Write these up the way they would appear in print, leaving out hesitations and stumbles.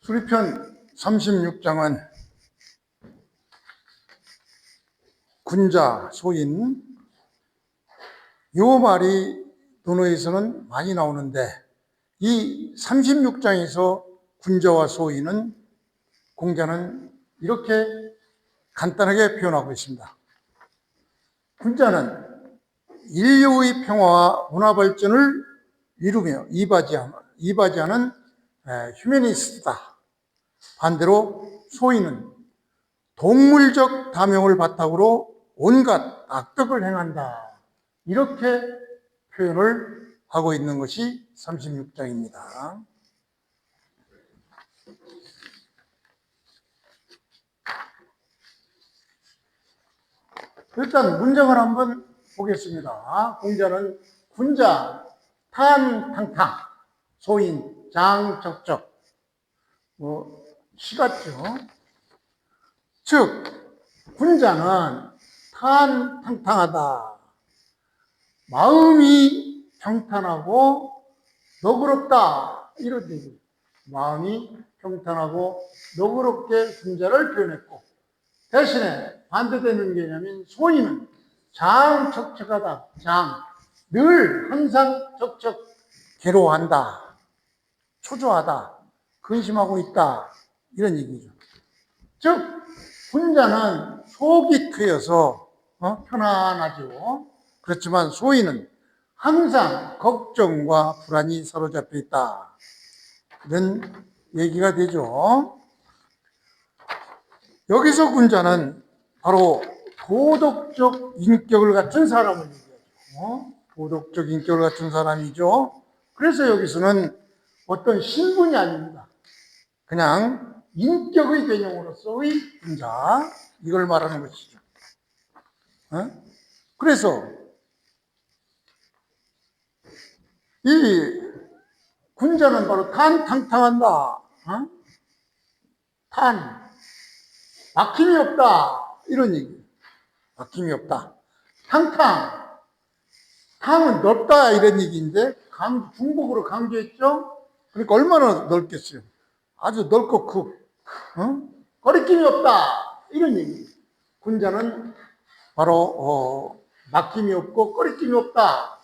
수리편 36장은 군자, 소인, 요 말이 논어에서는 많이 나오는데 이 36장에서 군자와 소인은 공자는 이렇게 간단하게 표현하고 있습니다. 군자는 인류의 평화와 문화 발전을 이루며 이바지하는 휴머니스트다. 반대로 소인은 동물적 다명을 바탕으로 온갖 악덕을 행한다. 이렇게 표현을 하고 있는 것이 36장입니다. 일단 문장을 한번 보겠습니다. 공자는 군자, 탄탕탕, 소인, 장적적, 시 같죠. 즉, 군자는 탄탕탕하다. 마음이 평탄하고 너그럽다. 이런 얘기. 마음이 평탄하고 너그럽게 군자를 표현했고, 대신에 반대되는 개념인 소인은 장척척하다. 늘 항상 척척 괴로워한다. 초조하다. 근심하고 있다. 이런 얘기죠. 즉, 군자는 속이 트여서 편안하죠. 그렇지만 소인은 항상 걱정과 불안이 사로잡혀 있다. 이런 얘기가 되죠. 여기서 군자는 바로 도덕적 인격을 갖춘 사람을 얘기하죠. 도덕적 인격을 갖춘 사람이죠. 그래서 여기서는 어떤 신분이 아닙니다. 그냥 인격의 개념으로서의 군자, 이걸 말하는 것이죠. 그래서 이 군자는 바로 탄탕탕한다. 막힘이 없다. 이런 얘기. 막힘이 없다. 탕은 넓다. 이런 얘기인데, 중국어로 강조했죠? 그러니까 얼마나 넓겠어요. 아주 넓고 크고, 거리낌이 없다. 이런 얘기. 군자는 바로, 막힘이 없고, 거리낌이 없다.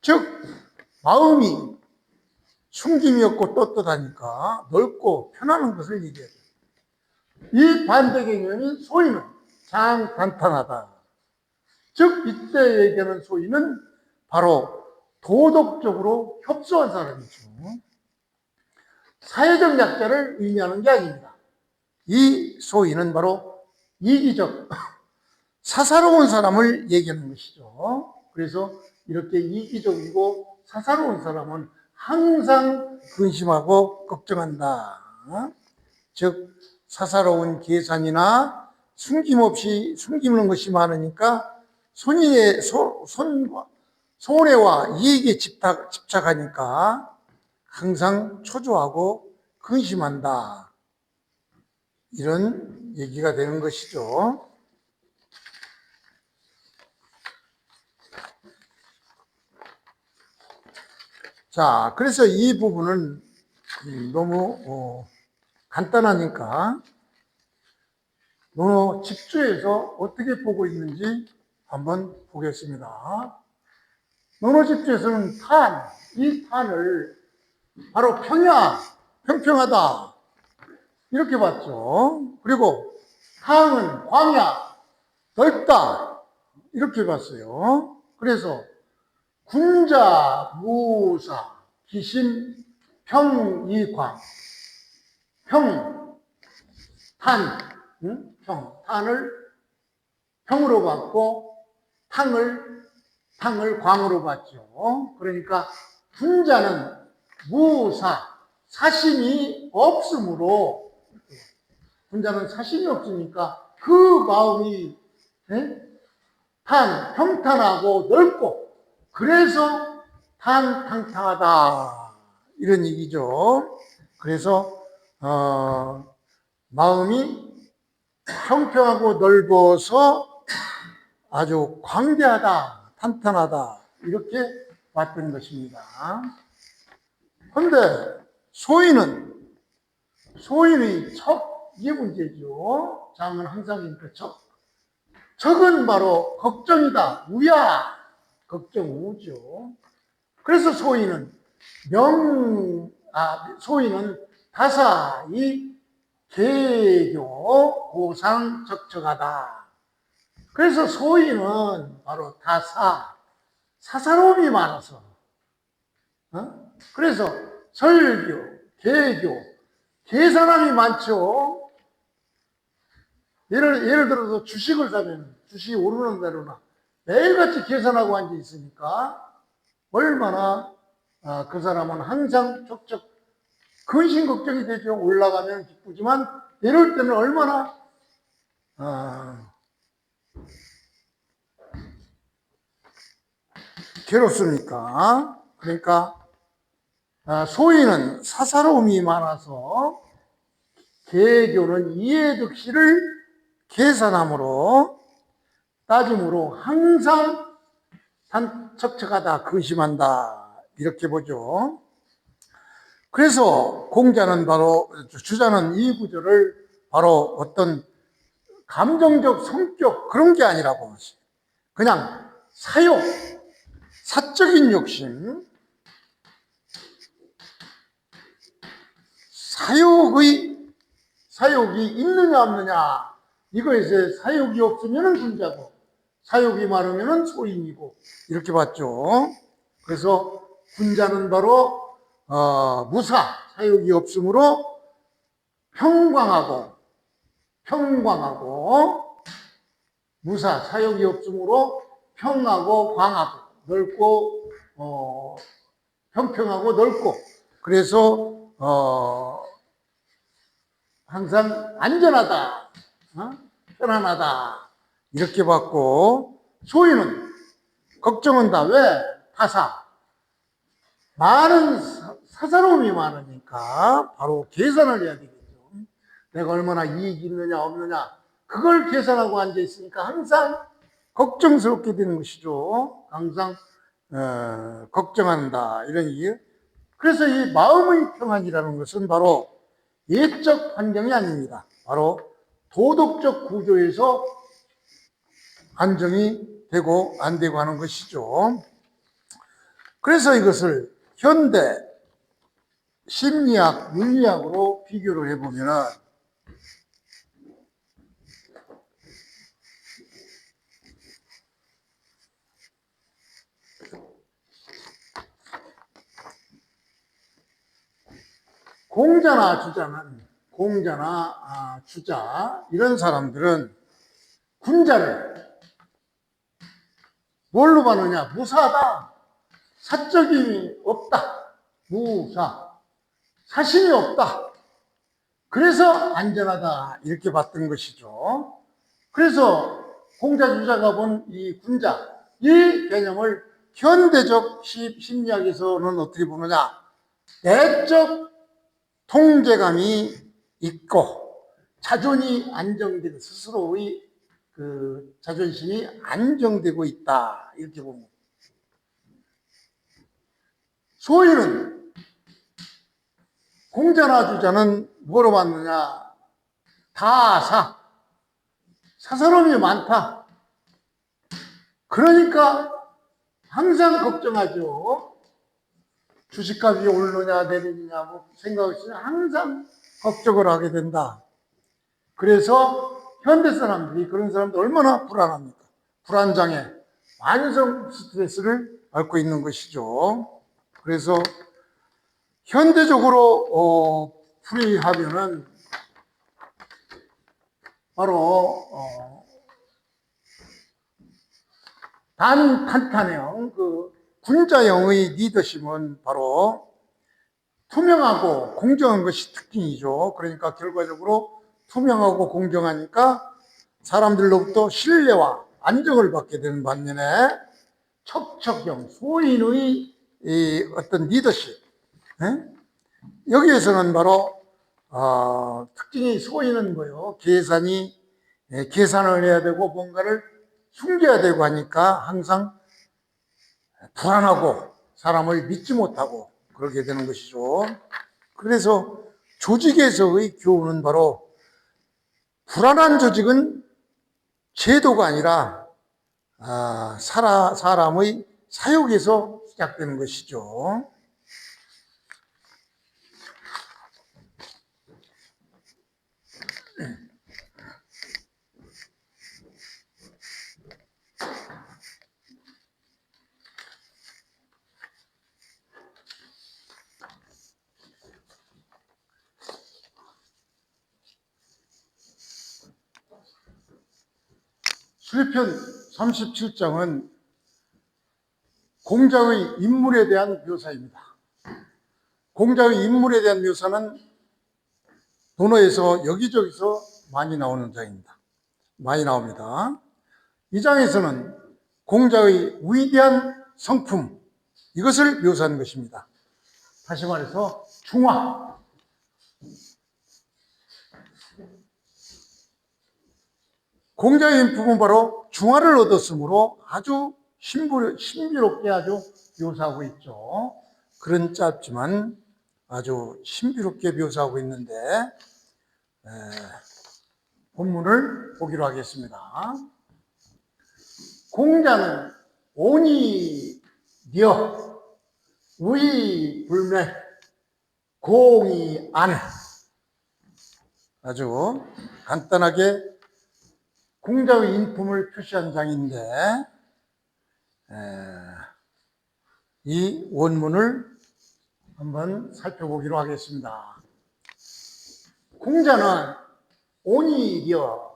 즉, 마음이 숨김이 없고 떳떳하니까 넓고 편안한 것을 얘기해요. 이 반대 개념인 소인은 장단탄하다. 즉, 이때 얘기하는 소인은 바로 도덕적으로 협소한 사람이죠. 사회적 약자를 의미하는 게 아닙니다. 이 소인은 바로 이기적, 사사로운 사람을 얘기하는 것이죠. 그래서 이렇게 이기적이고 사사로운 사람은 항상 근심하고 걱정한다. 즉, 사사로운 계산이나 숨기는 것이 많으니까 손해와 이익에 집착하니까 항상 초조하고 근심한다. 이런 얘기가 되는 것이죠. 자, 그래서 이 부분은 너무 간단하니까 논어 집주에서 어떻게 보고 있는지 한번 보겠습니다. 논어 집주에서는 이 탄을 바로 평평하다 이렇게 봤죠. 그리고 탕은 광야, 넓다 이렇게 봤어요. 그래서 군자, 무사, 기신, 평이광, 탄을 평으로 봤고 탕을 광으로 봤죠. 그러니까 군자는 사심이 없으므로, 군자는 사심이 없으니까 그 마음이 평탄하고 넓고 그래서 탄탕하다 이런 얘기죠. 그래서 마음이 평평하고 넓어서 아주 광대하다, 탄탄하다 이렇게 봤던 것입니다. 그런데 소인의 척, 이게 문제죠. 장은 항상이니까 척. 척은 바로 걱정이다. 우야. 걱정, 우죠. 그래서 소인은 다사이 계교 고상 적적하다. 그래서 소인은 바로 사사로움이 많아서, 그래서 설교, 계교, 계산함이 많죠. 예를 들어서 주식을 사면 주식이 오르는 대로나 매일같이 계산하고 앉아 있으니까 얼마나 그 사람은 항상 척척 근심 걱정이 되죠. 올라가면 기쁘지만 내려올 때는 얼마나 괴롭습니까? 그러니까 소인은 사사로움이 많아서 계교는 이해득실을 계산함으로 따짐으로 항상 척척하다 근심한다 이렇게 보죠. 그래서 주자는 이 구절을 바로 어떤 감정적 성격 그런 게 아니라고 하시죠. 그냥 사적인 욕심, 사욕이 있느냐 없느냐, 이거에서 사욕이 없으면 군자고 사욕이 많으면 소인이고 이렇게 봤죠. 그래서 군자는 바로 사욕이 없으므로 평광하고 사욕이 없으므로 평하고 광하고 넓고 평평하고 넓고 그래서 항상 안전하다, 편안하다 이렇게 봤고, 소인은 걱정한다. 왜? 많은 사사로움이 많으니까 바로 계산을 해야 되겠죠. 내가 얼마나 이익이 있느냐 없느냐 그걸 계산하고 앉아 있으니까 항상 걱정스럽게 되는 것이죠. 항상 걱정한다 이런 얘기예요. 그래서 이 마음의 평안이라는 것은 바로 예적 환경이 아닙니다. 바로 도덕적 구조에서 안정이 되고 안 되고 하는 것이죠. 그래서 이것을 현대 심리학, 윤리학으로 비교를 해보면 공자나 주자 이런 사람들은 군자를 뭘로 봤느냐? 무사하다. 사적이 없다. 사심이 없다. 그래서 안전하다 이렇게 봤던 것이죠. 그래서 공자 주자가 본 이 군자 이 개념을 현대적 심리학에서는 어떻게 보느냐? 내적 통제감이 있고 자존이 안정되는 스스로의 그 자존심이 안정되고 있다 이렇게 봅니다. 소인은 공자나 주자는 뭐로 봤느냐? 사사로움이 많다. 그러니까 항상 걱정하죠. 주식값이 오르느냐 내리느냐 생각 없이 항상 걱정을 하게 된다. 그래서 현대 사람들이 그런 사람들 얼마나 불안합니까? 불안장애, 만성 스트레스를 앓고 있는 것이죠. 그래서 현대적으로 풀이하면은 바로 탄탄형 그 군자형의 리더십은 바로 투명하고 공정한 것이 특징이죠. 그러니까 결과적으로 투명하고 공정하니까 사람들로부터 신뢰와 안정을 받게 되는 반면에 척척형 소인의 어떤 리더십, 여기에서는 바로 특징이 소인은 뭐예요? 계산을 해야 되고 뭔가를 숨겨야 되고 하니까 항상 불안하고 사람을 믿지 못하고 그러게 되는 것이죠. 그래서 조직에서의 교훈은 바로 불안한 조직은 제도가 아니라 사람의 사욕에서 시작되는 것이죠. 시편 37장은 공자의 인물에 대한 묘사입니다. 공자의 인물에 대한 묘사는 논어에서 여기저기서 많이 나오는 장입니다. 많이 나옵니다. 이 장에서는 공자의 위대한 성품, 이것을 묘사하는 것입니다. 다시 말해서 중화. 공자의 인품은 바로 중화를 얻었으므로 아주 신비롭게 아주 묘사하고 있죠. 그런 짧지만 아주 신비롭게 묘사하고 있는데 본문을 보기로 하겠습니다. 공자는 온이뉘어 우이불매 공이안. 아주 간단하게 공자의 인품을 표시한 장인데 이 원문을 한번 살펴보기로 하겠습니다. 공자는 온이뉘어,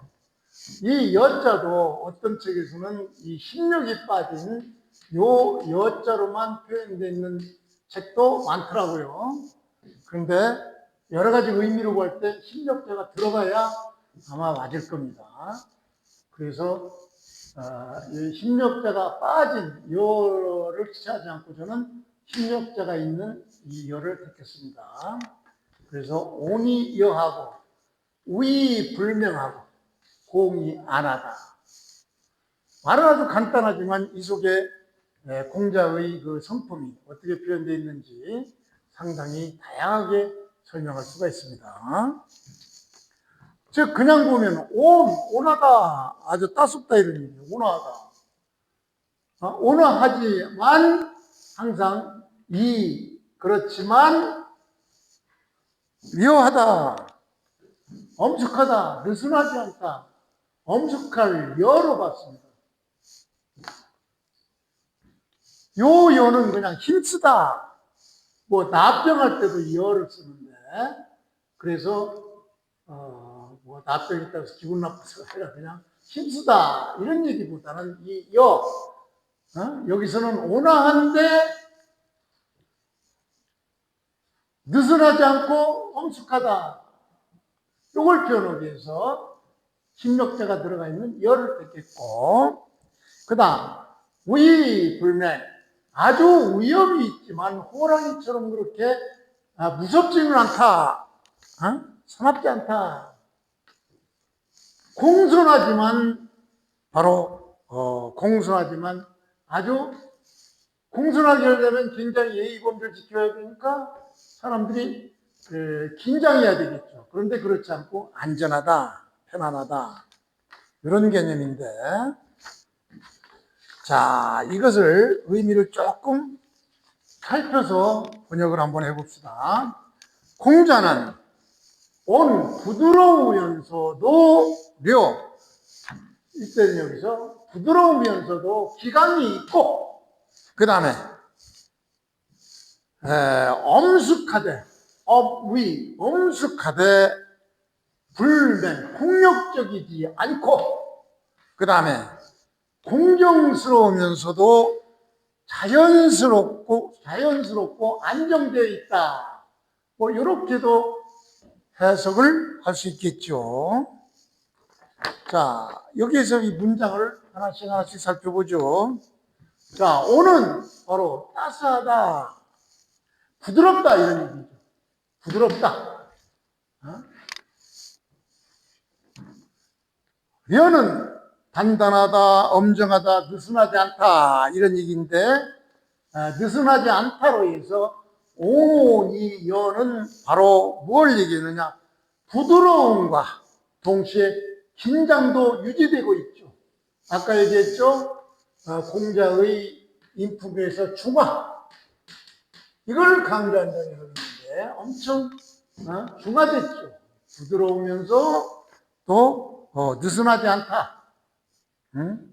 이 여자도 어떤 책에서는 이 신력이 빠진 요 여자로만 표현되어 있는 책도 많더라고요. 그런데 여러 가지 의미로 볼 때 신력자가 들어가야 아마 맞을 겁니다. 그래서 이 신력자가 빠진 여를 취하지 않고 저는 신력자가 있는 이 여를 택했습니다. 그래서 온이 여하고 우이 불명하고 공이 안하다. 말은 아주 간단하지만 이 속에 공자의 그 성품이 어떻게 표현되어 있는지 상당히 다양하게 설명할 수가 있습니다. 즉 그냥 보면 온하다, 아주 따숩다 이런 얘기예요. 온화하다. 온화하지만 항상 그렇지만 묘하다, 엄숙하다, 느슨하지 않다. 엄숙할 여로 봤습니다. 요 여는 그냥 힘쓰다, 뭐 납병할 때도 여를 쓰는데, 그래서 뭐 납병 있다고 해서 기분 나빠서 아니라 그냥 힘쓰다 이런 얘기보다는 이 여기서는 온화한데 느슨하지 않고 엄숙하다, 이걸 표현하기 위해서 신력자가 들어가 있는 여를 택했고, 그 다음 우이불매, 아주 위험이 있지만 호랑이처럼 그렇게 무섭지는 않다, 사납지 않다. 공손하지만 바로 공손하지만 아주 공손하게 하려면 굉장히 예의범절 지켜야 되니까 사람들이 긴장해야 되겠죠. 그런데 그렇지 않고 안전하다, 편안하다, 이런 개념인데, 자, 이것을 의미를 조금 살펴서 번역을 한번 해봅시다. 공자는 온 부드러우면서도 이때는 여기서 부드러우면서도 기강이 있고, 그 다음에 엄숙하되 엄숙하되 불맹, 폭력적이지 않고, 그 다음에 공정스러우면서도 자연스럽고 안정되어 있다. 뭐 이렇게도 해석을 할 수 있겠죠. 자, 여기에서 이 문장을 하나씩 살펴보죠. 자, 오는 바로 따스하다, 부드럽다 이런 얘기죠. 부드럽다. 려는 단단하다, 엄정하다, 느슨하지 않다 이런 얘기인데, 느슨하지 않다로 해서 이 여는 바로 뭘 얘기하느냐? 부드러움과 동시에 긴장도 유지되고 있죠. 아까 얘기했죠? 공자의 인품에서 중화. 이걸 강조한다는 얘기인데 엄청 중화됐죠. 부드러우면서 또 느슨하지 않다. 응?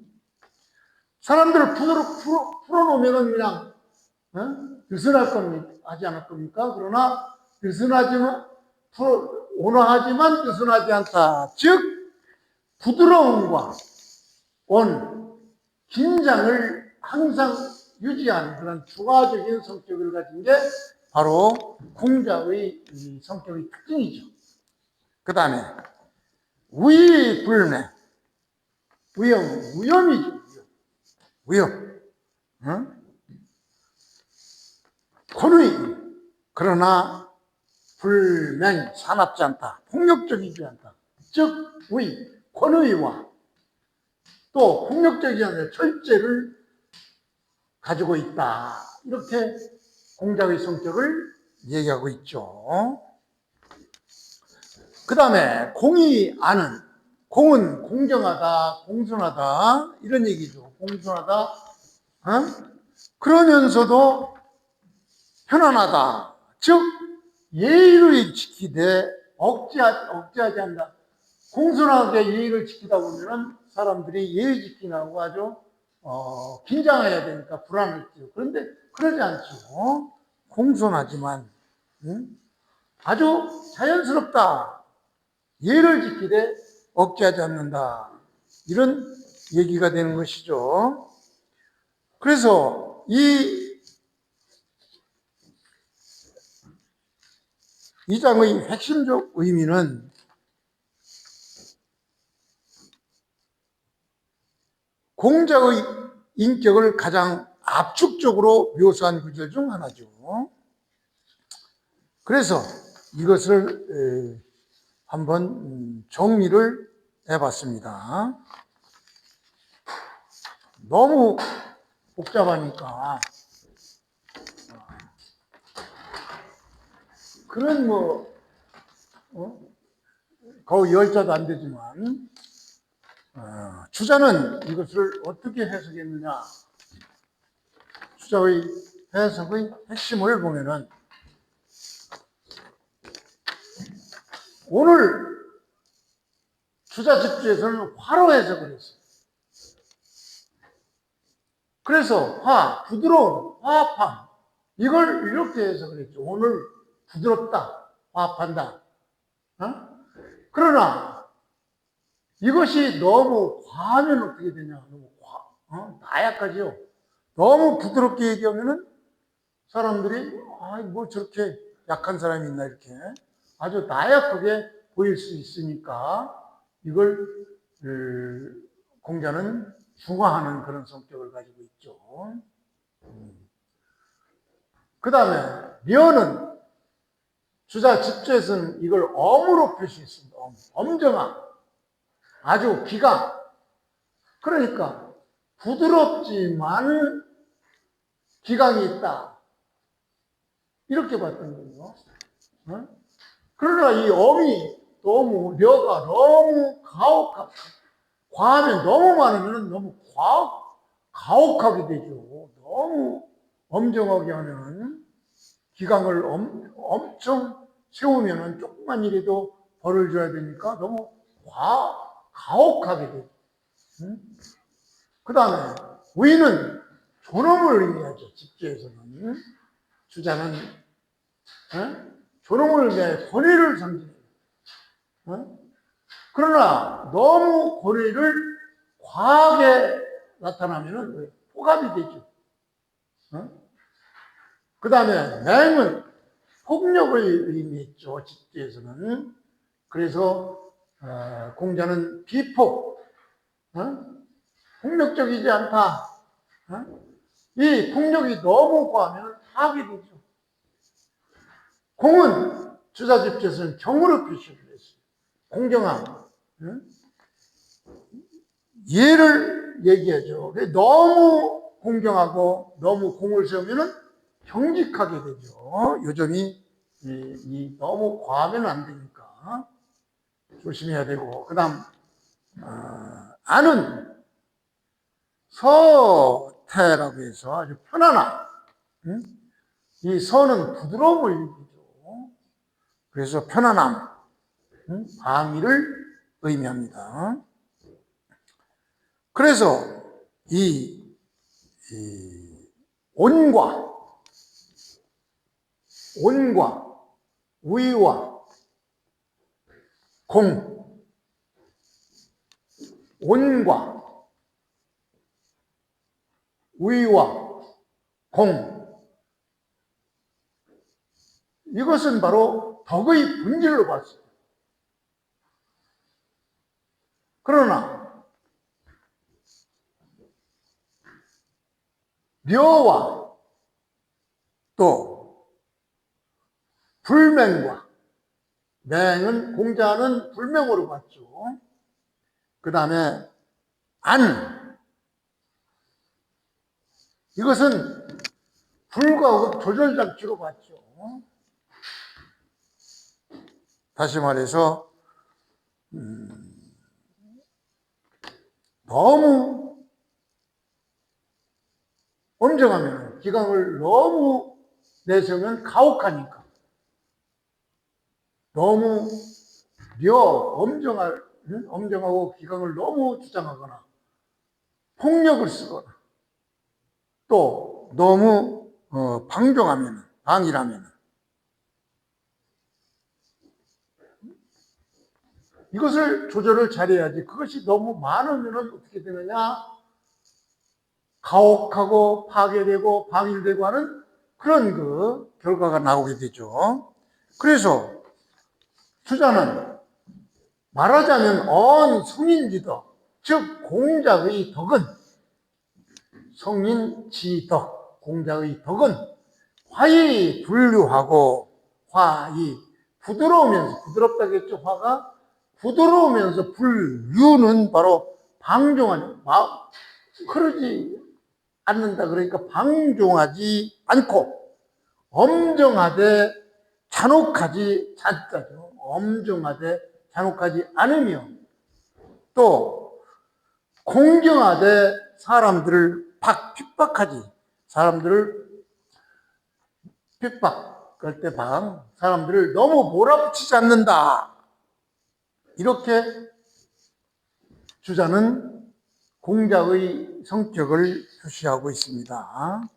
사람들을 풀어놓으면 그냥 느슨할 겁니까? 하지 않을 겁니까? 그러나 느슨하지만 온화하지만 느슨하지 않다. 즉 부드러움과 긴장을 항상 유지하는 그런 중화적인 성격을 가진 게 바로 공자의 성격의 특징이죠. 그 다음에 위불매, 위험이죠. 위험. 권위, 그러나 불맹, 사납지 않다. 폭력적이지 않다. 즉 권위와 또 폭력적이지 않은 철제를 가지고 있다. 이렇게 공자의 성격을 얘기하고 있죠. 그 다음에 공이 아는, 공은 공정하다, 공손하다 이런 얘기죠. 공손하다. 그러면서도 편안하다. 즉 예의를 지키되 억제하지 않는다. 공손하게 예의를 지키다 보면은 사람들이 예의 지키라고 아주 긴장해야 되니까 불안했죠. 그런데 그러지 않죠. 공손하지만 아주 자연스럽다. 예를 지키되 억제하지 않는다. 이런 얘기가 되는 것이죠. 그래서 이 장의 핵심적 의미는 공자의 인격을 가장 압축적으로 묘사한 구절 중 하나죠. 그래서 이것을 한번 정리를 해봤습니다. 너무 복잡하니까 그런 거의 10자도 안 되지만 주자는 이것을 어떻게 해석했느냐. 주자의 해석의 핵심을 보면은 오늘 주자 집주에서는 화로 해석을 했어요. 그래서 부드러움, 화합함 이걸 이렇게 해석을 했죠. 오늘 부드럽다, 화합한다. 그러나 이것이 너무 과하면 어떻게 되냐? 너무 나약하죠. 너무 부드럽게 얘기하면은 사람들이 뭐 저렇게 약한 사람이 있나 이렇게 아주 나약하게 보일 수 있으니까 이걸 공자는 중화하는 그런 성격을 가지고 있죠. 그 다음에 묘는 주자 집주에서는 이걸 엄으로 표시했습니다. 엄정함, 아주 기강. 그러니까 부드럽지만 기강이 있다. 이렇게 봤던 거예요. 그러나 이 엄이 묘가 너무 과하면 너무 많으면 너무 가혹하게 되죠. 너무 엄정하게 하면 기강을 엄청 세우면 조금만 일해도 벌을 줘야 되니까 너무 가혹하게 되죠. 그 다음에 위는 존엄을 의미하죠. 집주에서는 주자는 존엄을 의미하여 권위를 상징해요. 그러나 너무 권위를 과하게 나타나면 포갑이 되죠. 그 다음에 맹은 폭력을 의미했죠. 집주에서는. 그래서 공자는 비폭, 폭력적이지 않다. 이 폭력이 너무 과하면 파악이 되죠. 공은 주자 집주에서는 경으로 표시를 했어요. 공정함. 예를 얘기하죠. 너무 공경하고 너무 공을 세우면 경직하게 되죠. 요점이 너무 과하면 안 되니까 조심해야 되고, 그 다음 안은 서태라고 해서 아주 편안함. 이 서는 부드러움을 얘기죠. 그래서 편안함, 방위를 의미합니다. 그래서 이 온과 위와 공, 온과 위와 공, 이것은 바로 덕의 본질로 봤어요. 그러나 묘와 또 불맹과, 맹은 공자는 불맹으로 봤죠. 그 다음에 안, 이것은 불과 조절장치로 봤죠. 다시 말해서 너무 엄정하면, 기강을 너무 내세우면 가혹하니까, 너무 엄정하고 기강을 너무 주장하거나 폭력을 쓰거나 또 너무 방이라면 이것을 조절을 잘해야지. 그것이 너무 많으면 어떻게 되느냐, 가혹하고 파괴되고 방일되고 하는 그런 그 결과가 나오게 되죠. 그래서 수자는 말하자면 성인지덕, 즉 공자의 덕은, 성인지덕, 공자의 덕은 화이 분류하고, 부드럽다겠죠. 화가 부드러우면서, 분류는 바로 방종하는, 그러지 않는다. 그러니까 방종하지 않고 엄정하되 잔혹하지 않다죠. 엄정하되 잔혹하지 않으며, 또 공정하되 사람들을 핍박하지, 사람들을 핍박할 때 사람들을 너무 몰아붙이지 않는다. 이렇게 주자는 공자의 성격을 표시하고 있습니다.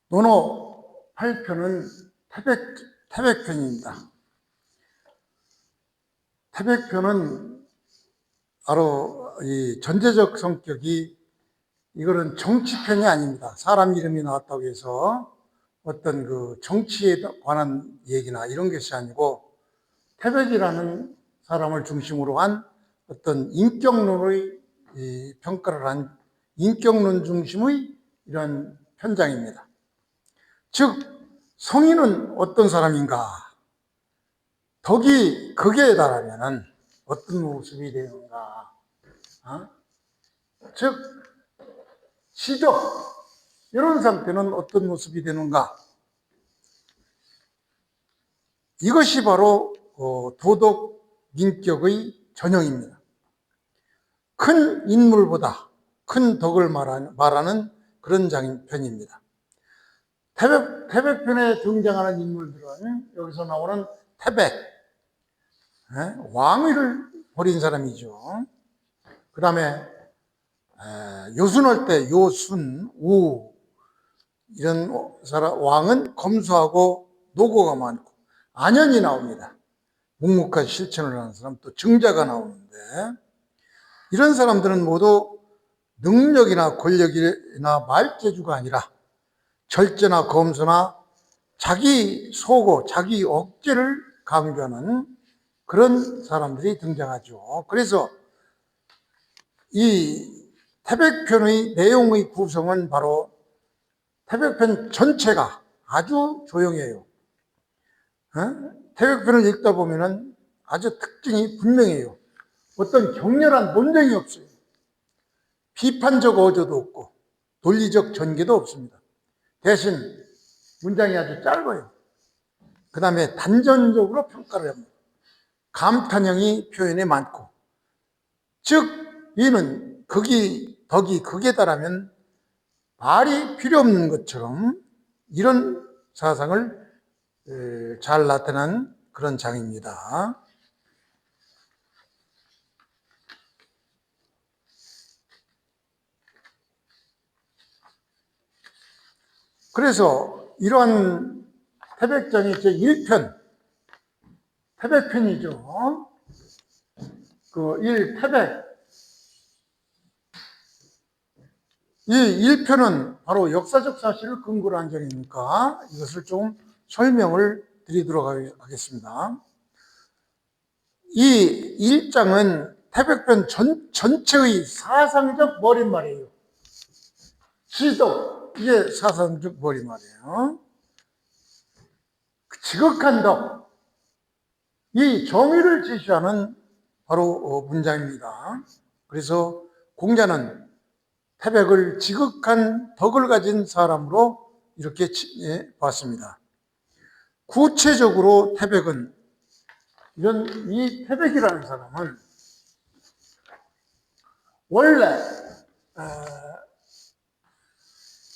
논어 8편은 태백편입니다. 태백편은 바로 이 전제적 성격이, 이거는 정치편이 아닙니다. 사람 이름이 나왔다고 해서 어떤 그 정치에 관한 얘기나 이런 것이 아니고, 태백이라는 사람을 중심으로 한 어떤 인격론의 평가를 한 인격론 중심의 이런 편장입니다. 즉, 성인은 어떤 사람인가? 덕이 극에 달하면 어떤 모습이 되는가? 즉, 시적, 이런 상태는 어떤 모습이 되는가? 이것이 바로 도덕 인격의 전형입니다. 큰 인물보다 큰 덕을 말하는 그런 편입니다. 태백편에 등장하는 인물들은, 여기서 나오는 태백, 왕위를 벌인 사람이죠. 그 다음에 요순할 때 요순, 우, 이런 왕은 검소하고 노고가 많고 안연이 나옵니다. 묵묵한 실천을 하는 사람, 또 증자가 나오는데, 이런 사람들은 모두 능력이나 권력이나 말재주가 아니라 절제나 검소나 자기 소고 자기 억제를 강조하는 그런 사람들이 등장하죠. 그래서 이 태백편의 내용의 구성은 바로 태백편 전체가 아주 조용해요. 태백편을 읽다 보면은 아주 특징이 분명해요. 어떤 격렬한 논쟁이 없어요. 비판적 어조도 없고 논리적 전개도 없습니다. 대신 문장이 아주 짧아요. 그 다음에 단전적으로 평가를 합니다. 감탄형이 표현에 많고, 즉 이는 극이 덕이 극에 달하면 말이 필요 없는 것처럼 이런 사상을 잘 나타낸 그런 장입니다. 그래서 이러한 태백장의 제1편, 태백편이죠. 그 1태백. 이 1편은 바로 역사적 사실을 근거로 한 장이니까 이것을 좀 설명을 드리도록 하겠습니다. 이 1장은 태백편 전체의 사상적 머릿말이에요. 시도, 이게 사상적 머릿말이에요. 지극한 덕, 이 정의를 제시하는 바로 문장입니다. 그래서 공자는 태백을 지극한 덕을 가진 사람으로 이렇게 봤습니다. 구체적으로 태백은, 이 태백이라는 사람은 원래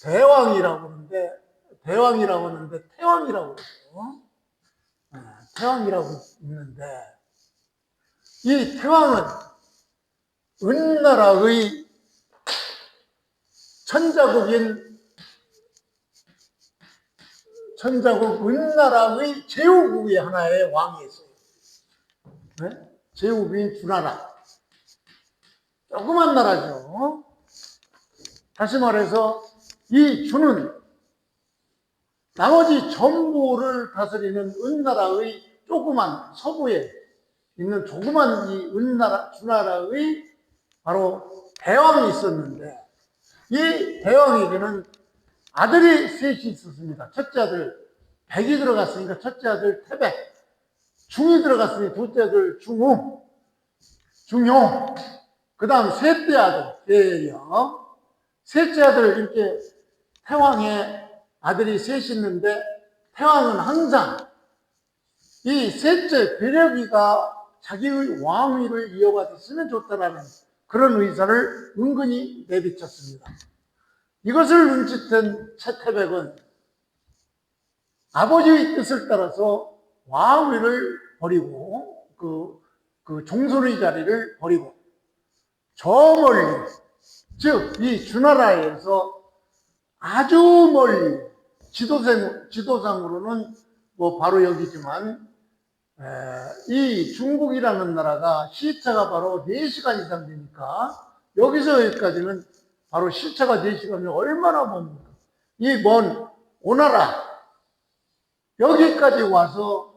대왕이라고 하는데 태왕이라고 그러죠. 태왕이라고 있는데, 이 태왕은 은나라의 천자국 은나라의 제후국의 하나의 왕이었어요. 네? 제후국인 주나라. 조그만 나라죠. 다시 말해서 이 주는 나머지 전부를 다스리는 은나라의 조그만 서부에 있는 조그만 이 주나라의 바로 대왕이 있었는데, 이 대왕에게는 아들이 셋이 있었습니다. 첫째 아들 백이 들어갔으니까 첫째 아들 태백, 중이 들어갔으니 둘째 아들 중용, 그 다음 셋째 아들 대여, 셋째 아들, 이렇게 태왕의 아들이 셋이 있는데, 태왕은 항상 이 셋째 괴력이가 자기의 왕위를 이어받았으면 좋다라는 그런 의사를 은근히 내비쳤습니다. 이것을 눈치챈 태백은 아버지의 뜻을 따라서 왕위를 버리고 그 종손의 자리를 버리고 저 멀리, 즉 이 주나라에서 아주 멀리, 지도상으로는 뭐 바로 여기지만 이 중국이라는 나라가 시차가 바로 4시간 이상 되니까 여기서 여기까지는 바로 시차가 4시간이면 얼마나 멉니까? 이 먼 오나라, 여기까지 와서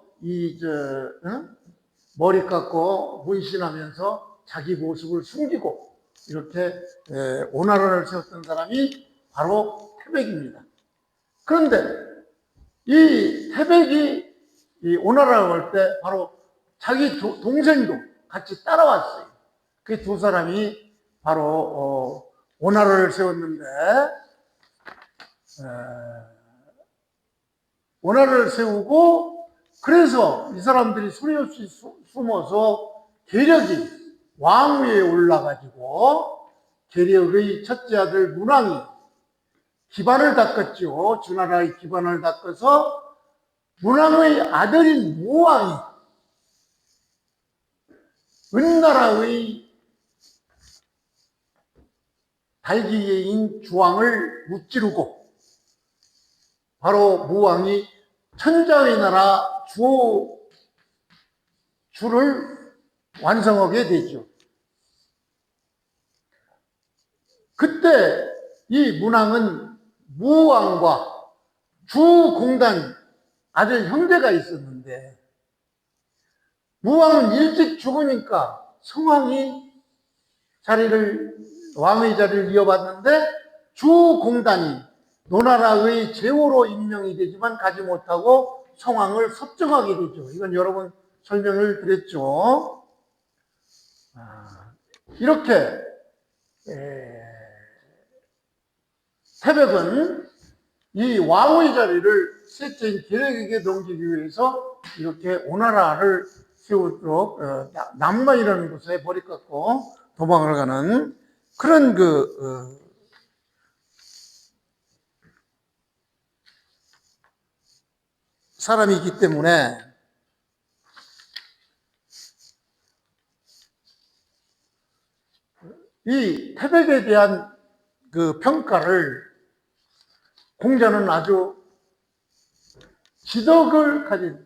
머리 깎고 문신하면서 자기 모습을 숨기고 이렇게 오나라를 세웠던 사람이 바로 태백입니다. 그런데 이 태백이 이 오나라를 올 때 바로 자기 동생도 같이 따라왔어요. 그 두 사람이 바로 오나라를 세웠는데, 오나라를 세우고, 그래서 이 사람들이 소리 없이 숨어서 계력이 왕위에 올라가지고 계력의 첫째 아들 문왕이 기반을 닦았죠. 주나라의 기반을 닦아서 문왕의 아들인 무왕이 은나라의 달기인 주왕을 무찌르고 바로 무왕이 천자의 나라 주를 완성하게 되죠. 그때 이 문왕은 무왕과 주공단 아들 형제가 있었는데, 무왕은 일찍 죽으니까 성왕이 왕의 자리를 이어받는데, 주공단이 노나라의 제후로 임명이 되지만 가지 못하고 성왕을 섭정하게 되죠. 이건 여러 번 설명을 드렸죠. 이렇게 태백은 이 왕의 자리를 셋째인 계륵에게 넘기기 위해서 이렇게 오나라를 세우도록 남만이라는 곳에 머리 깎고 도망을 가는 그런 사람이 있기 때문에 이 태백에 대한 그 평가를 공자는 아주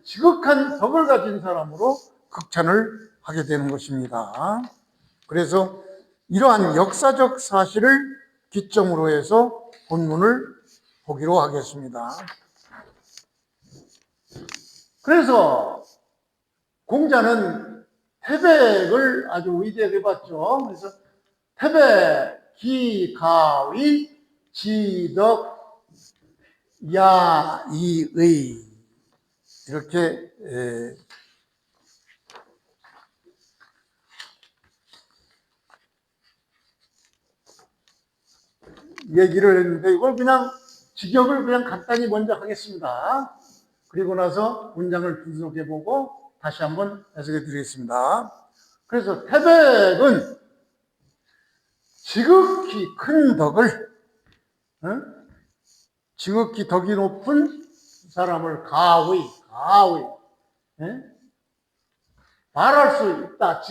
지극한 덕을 가진 사람으로 극찬을 하게 되는 것입니다. 그래서 이러한 역사적 사실을 기점으로 해서 본문을 보기로 하겠습니다. 그래서 공자는 태백을 아주 위대하게 봤죠. 그래서 태백, 기, 가위, 지덕, 야, 이의 이렇게 얘기를 했는데, 이걸 그냥 직역을 그냥 간단히 먼저 하겠습니다. 그리고 나서 문장을 분석해보고 다시 한번 해석해 드리겠습니다. 그래서 태백은 지극히 큰 덕을, 지극히 덕이 높은 사람을 가위, 말할 수 있다.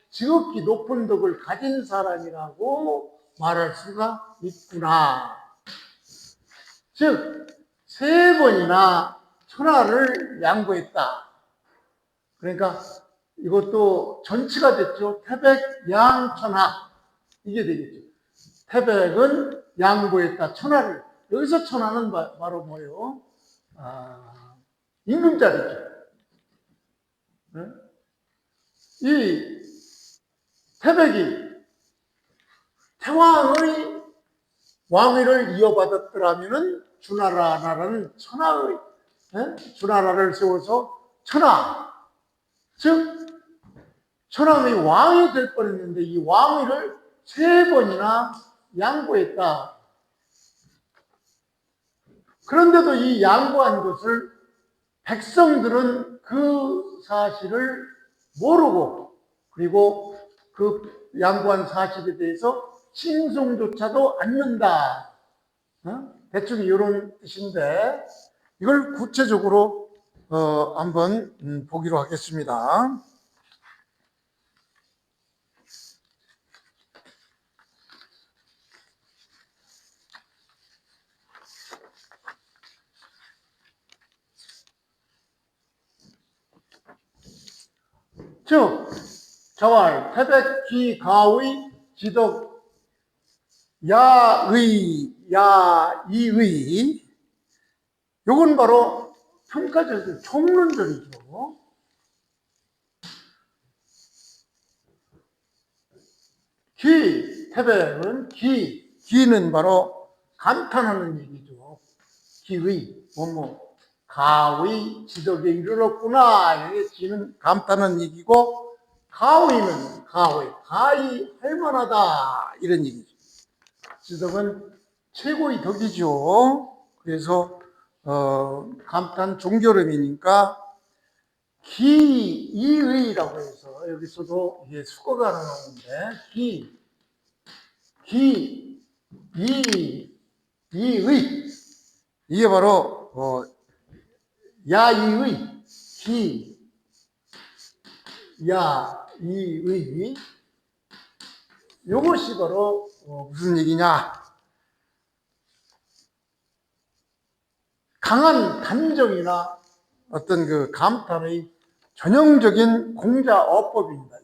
지극히 높은 덕을 가진 사람이라고 말할 수가 있구나. 즉, 3번이나 천하를 양보했다. 그러니까 이것도 전치가 됐죠. 태백, 양, 천하. 이게 되겠죠. 태백은 양보했다. 천하를. 여기서 천하는 바로 뭐예요? 임금자리죠. 이 태백이 태왕의 왕위를 이어받았더라면 주나라라는 천하의 주나라를 세워서 천하, 즉 천하의 왕이 될 뻔했는데 이 왕위를 3번이나 양보했다. 그런데도 이 양보한 것을 백성들은 그 사실을 모르고, 그리고 그 양보한 사실에 대해서 칭송조차도 않는다. 대충 이런 뜻인데, 이걸 구체적으로 한번 보기로 하겠습니다. 즉, 자왈, 태백, 기, 가의, 지덕, 야의, 야이의, 요건 바로 평가절이죠. 총론절이죠. 기, 태백은 기는 바로 감탄하는 얘기죠. 기의, 가의, 지덕에 이르렀구나. 이게 기는 감탄하는 얘기고, 가의는 가의 할만하다. 이런 얘기죠. 지덕은 최고의 덕이죠. 그래서 감탄 종교름이니까 기이의라고 해서 여기서도 이게 수거가 나오는데 이의 이게 바로 야이의 야이의 요것이 바로 무슨 얘기냐? 강한 감정이나 어떤 그 감탄의 전형적인 공자 어법입니다.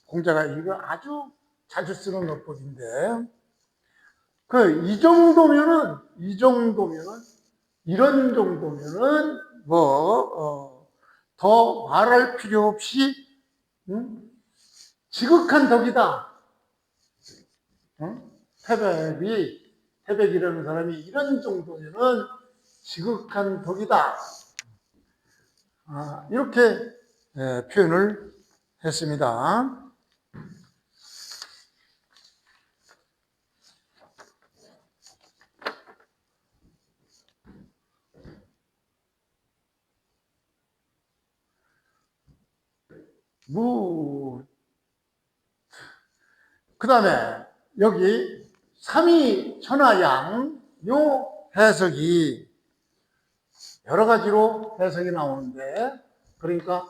공자가 이거 아주 자주 쓰는 어법인데, 이 정도면은, 이런 정도면은, 더 말할 필요 없이, 지극한 덕이다. 태백이라는 사람이 이런 정도면은 지극한 덕이다. 이렇게 표현을 했습니다. 그 다음에 여기 삼위천하양 요 해석이 여러 가지로 해석이 나오는데, 그러니까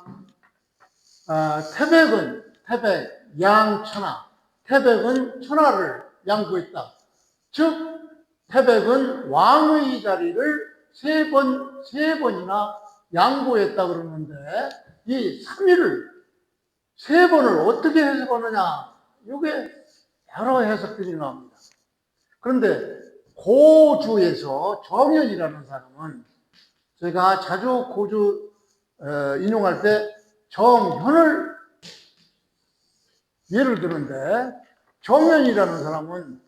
태백 양천하, 태백은 천하를 양보했다. 즉 태백은 왕의 자리를 세 번이나 양보했다 그러는데, 이 삼위를 세 번을 어떻게 해석하느냐, 이게 여러 해석들이 나옵니다. 그런데 고주에서 정현이라는 사람은, 제가 자주 고주 인용할 때 정현을 예를 드는데, 정현이라는 사람은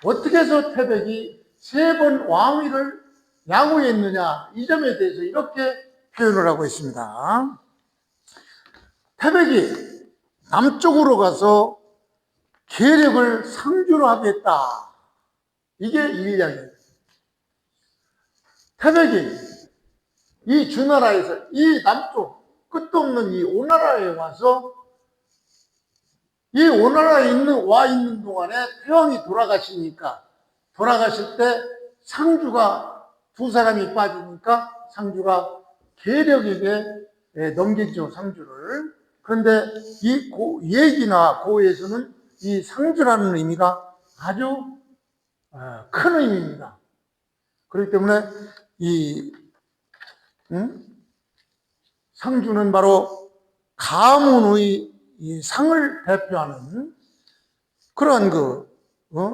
어떻게 해서 태백이 세 번 왕위를 양호했느냐, 이 점에 대해서 이렇게 표현을 하고 있습니다. 태백이 남쪽으로 가서 계력을 상주로 하겠다. 이게 이야기예요. 태백이 이 주나라에서 이 남쪽 끝도 없는 이 오나라에 와서 이 오나라에 와 있는 동안에 태왕이 돌아가실 때 상주가 두 사람이 빠지니까 상주가 계력에게 넘기죠, 상주를. 그런데 이 얘기나 고에서는 이 상주라는 의미가 아주 큰 의미입니다. 그렇기 때문에 이 상주는 바로 가문의 이 상을 대표하는 그러한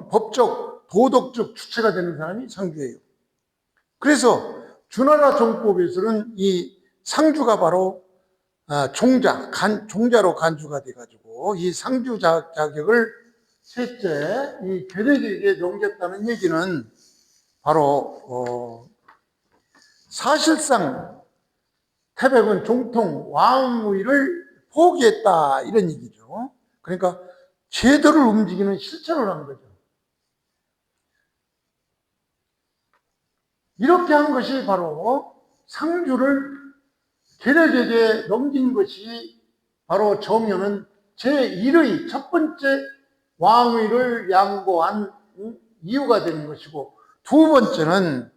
법적, 도덕적 주체가 되는 사람이 상주예요. 그래서 주나라 정법에서는 이 상주가 바로 종자로 간주가 돼가지고 이 상주 자격을 셋째 이 괴력에게 넘겼다는 얘기는 바로 사실상 태백은 종통 왕위를 포기했다, 이런 얘기죠. 그러니까 제도를 움직이는 실천을 한 거죠. 이렇게 한 것이 바로 상주를 계력에게 넘긴 것이 바로 정현은 제1의 첫 번째 왕위를 양보한 이유가 되는 것이고, 두 번째는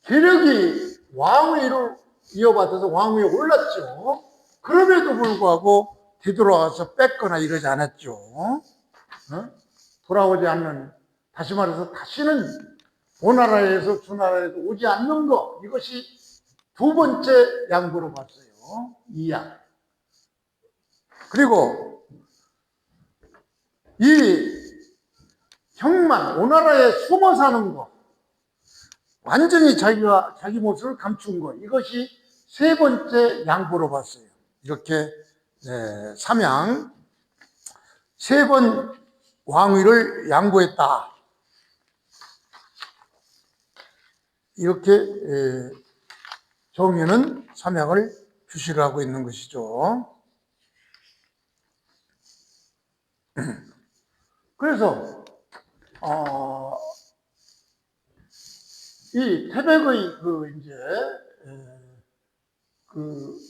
계력이 왕위를 이어받아서 왕위에 올랐죠. 그럼에도 불구하고 되돌아와서 뺏거나 이러지 않았죠. 돌아오지 않는, 다시 말해서 다시는 오나라에서 주나라에서 오지 않는 것, 이것이 두 번째 양보로 봤어요. 이양. 그리고 이 형만 오나라에 숨어 사는 것, 완전히 자기 모습을 감춘 것, 이것이 세 번째 양보로 봤어요. 이렇게 삼양 세 번 왕위를 양보했다, 이렇게 정현은 삼양을 표시를 하고 있는 것이죠. 그래서 이 태백의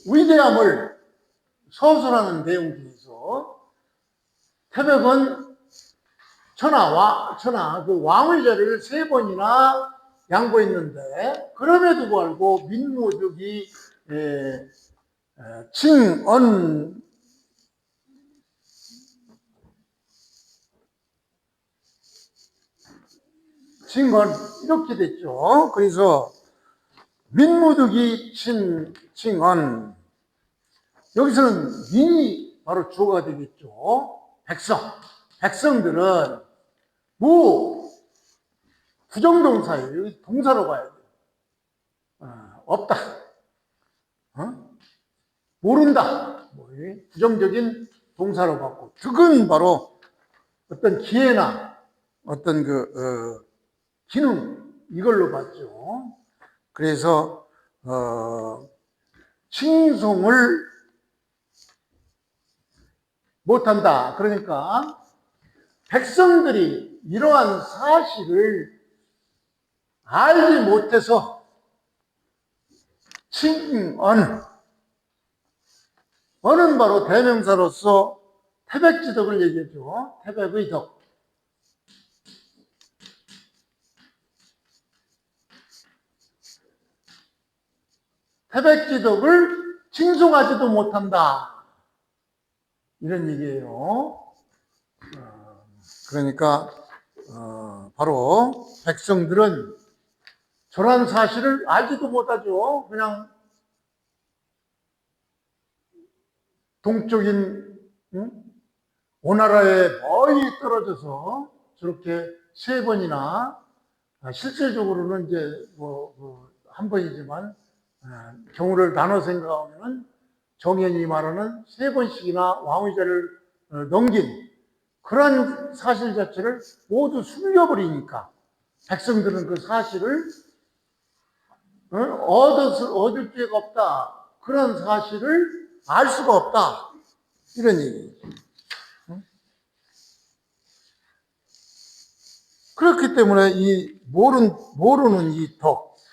위대함을 서술하는 내용 중에서 태백은 천하 그 왕의 자리를 세 번이나 양보했는데, 그럼에도 불구하고 민노족이 칭언 이렇게 됐죠. 그래서 민무득이 칭언. 여기서는 민이 바로 주어가 되겠죠. 백성들은 부정동사예요. 여기 동사로 봐야 돼요. 없다. 모른다. 부정적인 동사로 봤고, 득은 바로 어떤 기회나 어떤 기능, 이걸로 봤죠. 그래서 칭송을 못한다. 그러니까 백성들이 이러한 사실을 알지 못해서 언은 바로 대명사로서 태백지덕을 얘기했죠. 태백의 덕. 태백지덕을 칭송하지도 못한다. 이런 얘기예요. 그러니까 바로 백성들은 저런 사실을 알지도 못하죠. 그냥 동쪽인 오나라에 멀리 떨어져서 저렇게 3번이나, 실질적으로는 이제 한 번이지만 경우를 나눠 생각하면 정연이 말하는 3번씩이나 왕위자를 넘긴 그러한 사실 자체를 모두 숨겨버리니까 백성들은 그 사실을 얻을 기회가 없다. 그런 사실을 알 수가 없다. 이런 얘기예요. 그렇기 때문에 이 모르는 이 덕,